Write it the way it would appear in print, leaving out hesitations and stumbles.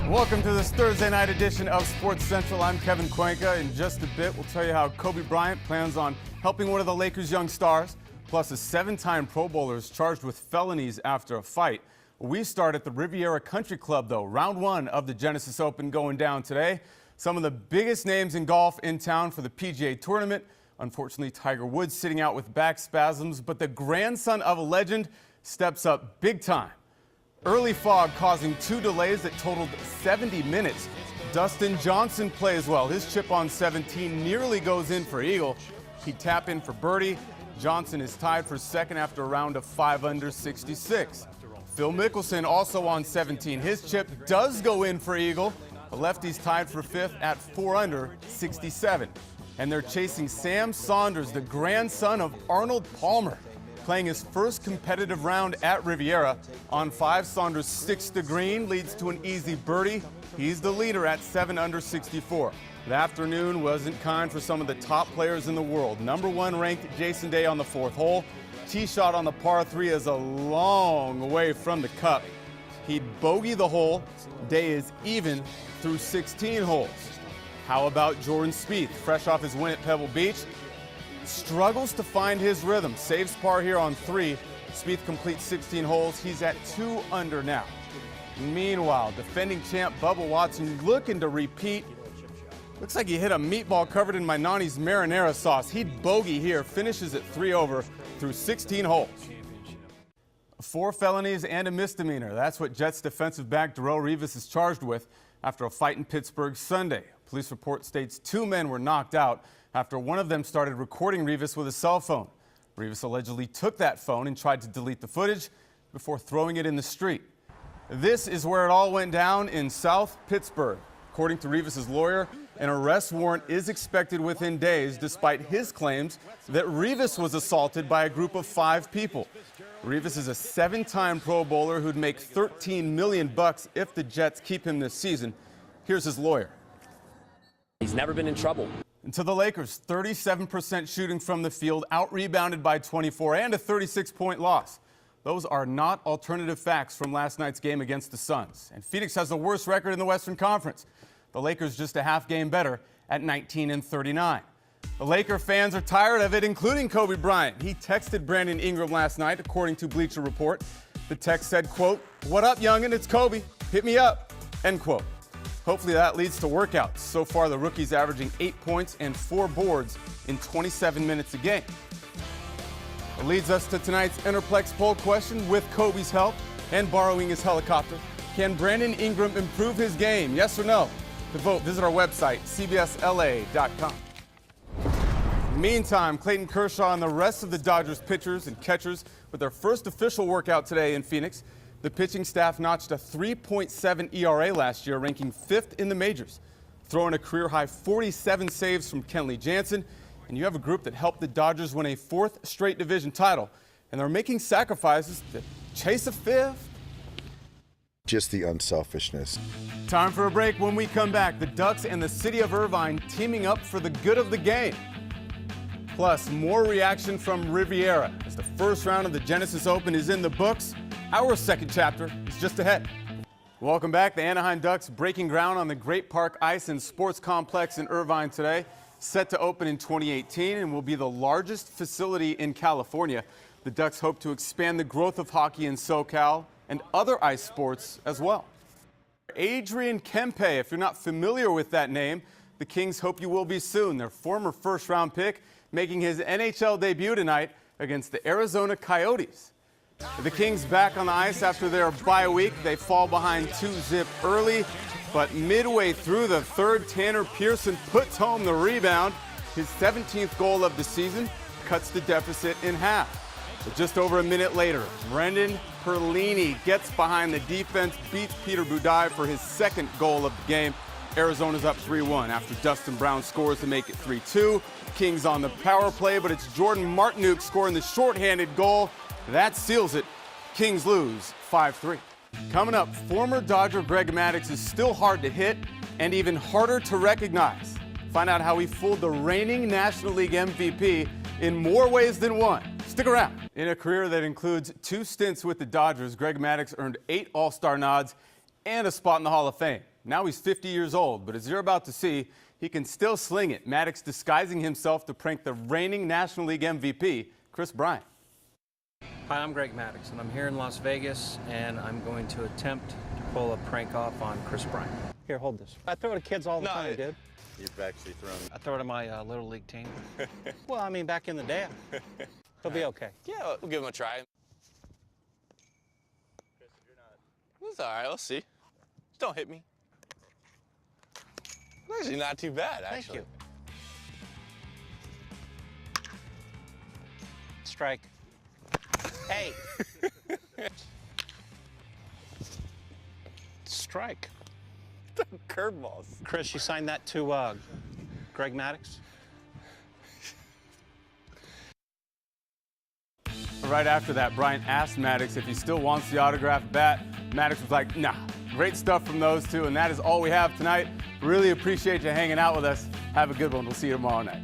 Welcome to this Thursday night edition of Sports Central. I'm Kevin Cuenca. In just a bit, we'll tell you how Kobe Bryant plans on helping one of the Lakers' young stars, plus a 7-time Pro Bowler is charged with felonies after a fight. We start at the Riviera Country Club, though. Round 1 of the Genesis Open going down today. Some of the biggest names in golf in town for the PGA Tournament. Unfortunately, Tiger Woods sitting out with back spasms, but the grandson of a legend steps up big time. Early fog causing 2 delays that totaled 70 minutes. Dustin Johnson plays well. His chip on 17 nearly goes in for eagle. He tap in for birdie. Johnson is tied for second after a round of 5 under 66. Phil Mickelson also on 17. His chip does go in for eagle. The lefty's tied for 5th at 4 under 67. And they're chasing Sam Saunders, the grandson of Arnold Palmer, playing his first competitive round at Riviera. On 5, Saunders sticks the green, leads to an easy birdie. He's the leader at 7 under 64. The afternoon wasn't kind for some of the top players in the world. Number 1 ranked Jason Day on the 4th hole. Tee shot on the par 3 is a long way from the cup. He'd bogey the hole. Day is even through 16 holes. How about Jordan Spieth, fresh off his win at Pebble Beach? Struggles to find his rhythm. Saves par here on 3. Spieth completes 16 holes. He's at 2 under now. Meanwhile, defending champ Bubba Watson looking to repeat. Looks like he hit a meatball covered in my Nani's marinara sauce. He'd bogey here, finishes at 3 over through 16 holes. 4 felonies and a misdemeanor. That's what Jets defensive back Darrelle Revis is charged with after a fight in Pittsburgh Sunday. Police report states 2 men were knocked out after one of them started recording Revis with a cell phone. Revis allegedly took that phone and tried to delete the footage before throwing it in the street. This is where it all went down in South Pittsburgh. According to Revis's lawyer, an arrest warrant is expected within days, despite his claims that Revis was assaulted by a group of 5 people. Revis is a 7-time Pro Bowler who'd make $13 million if the Jets keep him this season. Here's his lawyer. He's never been in trouble. And to the Lakers, 37% shooting from the field, out-rebounded by 24, and a 36-point loss. Those are not alternative facts from last night's game against the Suns. And Phoenix has the worst record in the Western Conference. The Lakers just a half game better at 19-39. The Laker fans are tired of it, including Kobe Bryant. He texted Brandon Ingram last night, according to Bleacher Report. The text said, quote, "What up, youngin'? It's Kobe. Hit me up," end quote. Hopefully that leads to workouts. So far, the rookie's averaging 8 points and 4 boards in 27 minutes a game. It leads us to tonight's Interplex poll question. With Kobe's help and borrowing his helicopter, can Brandon Ingram improve his game? Yes or no? To vote, visit our website, cbsla.com. Meantime, Clayton Kershaw and the rest of the Dodgers pitchers and catchers with their first official workout today in Phoenix. The pitching staff notched a 3.7 ERA last year, ranking 5th in the majors, throwing a career-high 47 saves from Kenley Jansen. And you have a group that helped the Dodgers win a 4th straight division title, and they're making sacrifices to chase a 5th. Just the unselfishness. Time for a break. When we come back, the Ducks and the city of Irvine teaming up for the good of the game. Plus, more reaction from Riviera as the first round of the Genesis Open is in the books. Our second chapter is just ahead. Welcome back. The Anaheim Ducks breaking ground on the Great Park Ice and Sports Complex in Irvine today. Set to open in 2018 and will be the largest facility in California. The Ducks hope to expand the growth of hockey in SoCal and other ice sports as well. Adrian Kempe, if you're not familiar with that name, the Kings hope you will be soon. Their former first-round pick making his NHL debut tonight against the Arizona Coyotes. The Kings back on the ice after their bye week. They fall behind 2-0 early, but midway through the third, Tanner Pearson puts home the rebound. His 17th goal of the season cuts the deficit in half. But just over a minute later, Brendan Perlini gets behind the defense, beats Peter Budaj for his 2nd goal of the game. Arizona's up 3-1 after Dustin Brown scores to make it 3-2. Kings on the power play, but it's Jordan Martinook scoring the shorthanded goal. That seals it. Kings lose 5-3. Coming up, former Dodger Greg Maddux is still hard to hit and even harder to recognize. Find out how he fooled the reigning National League MVP in more ways than one. Stick around. In a career that includes 2 stints with the Dodgers, Greg Maddux earned 8 All-Star nods and a spot in the Hall of Fame. Now he's 50 years old, but as you're about to see, he can still sling it. Maddox disguising himself to prank the reigning National League MVP, Chris Bryant. Hi, I'm Greg Maddox, and I'm here in Las Vegas, and I'm going to attempt to pull a prank off on Chris Bryant. Here, hold this. I throw it to kids all the time, dude. You've actually thrown. I throw it to my Little League team. Well, I mean, back in the day. He'll be okay. Yeah, we'll give him a try. It's all right, let's see. Just don't hit me. Actually, not too bad, actually. Thank you. Strike. Hey. Strike. Curveballs. Chris, you signed that to Greg Maddox? Right after that, Bryant asked Maddox if he still wants the autographed bat. Maddox was like, nah. Great stuff from those two, and that is all we have tonight. Really appreciate you hanging out with us. Have a good one. We'll see you tomorrow night.